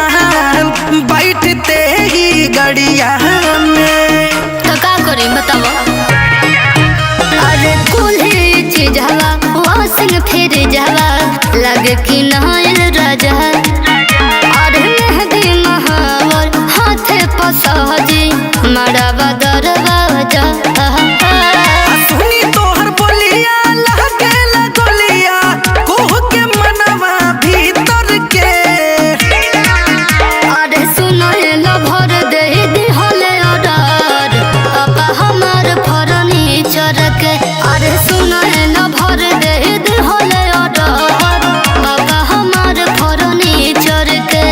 सामान बैठते ही गड़िया में। तो का करी बताओ। अरे कुल्ही चीज हवा वासिंग फिर जावा लगे कि नहायल राजा। अरे मेहदी महावर हाथे पसहजी मड़ावा दरवाजा। सुनी तोहर बोलिया लहकेला गोलिया कोह के मनवा भीतर के। अरे सुनो लो भर दे दिहले ऑर्डर पापा हमार फर्नीचर के। अरे सुनो लो भर दे दिहले ऑर्डर पापा हमार फर्नीचर के।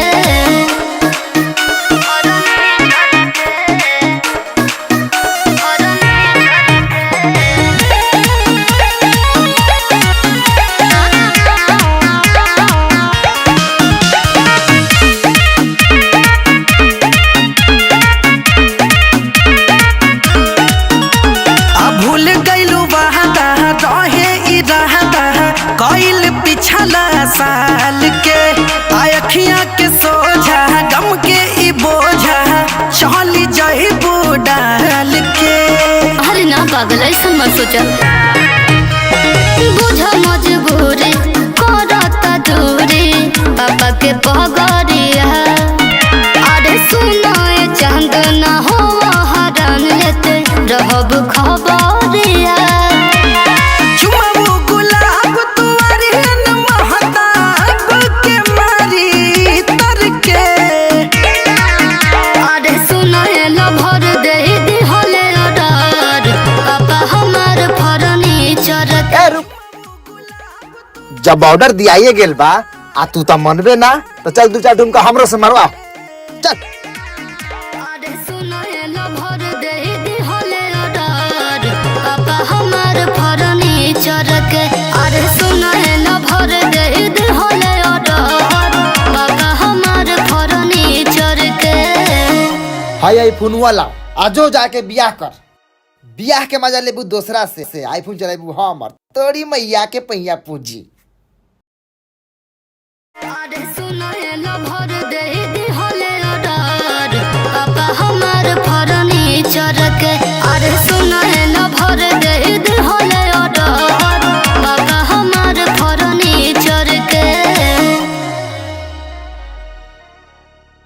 भूल गईलू वादा रहे इरादा कइल पिछला साल के। अखियां के सोझा गम के ई बोझा चली जइबू डाल के। अरे ना पागल ऐसा मत सोचा। बुझ मजबूरी करता दूरी पापा के पगड़िया। अरे सुनो ये चांद ना हो हरान लेते रहब खबरिया। चुमाऊ गुलाब तुअरी न महताब के मारी तर के। अरे सुनो ये लो भर दे दिहले ऑर्डर पापा हमार फर्नीचर के। जब ऑर्डर दियाइए गेल बा आ तू त मनबे ना तो चल दू चार ठुमका हमरो से मारवा चल। अरे सुनो ये लो भर दे दिहले ऑर्डर पापा हमार फर्नीचर के। अरे सुनो ये लो भर दे दिहले ऑर्डर पापा हमार फर्नीचर के। हाय आईफोन वाला आजो जाके बियाह कर। बियाह के मजा लेबू दूसरा से आईफोन चलेबू हमर तोरी मैया के पहिया पूंजी। अरे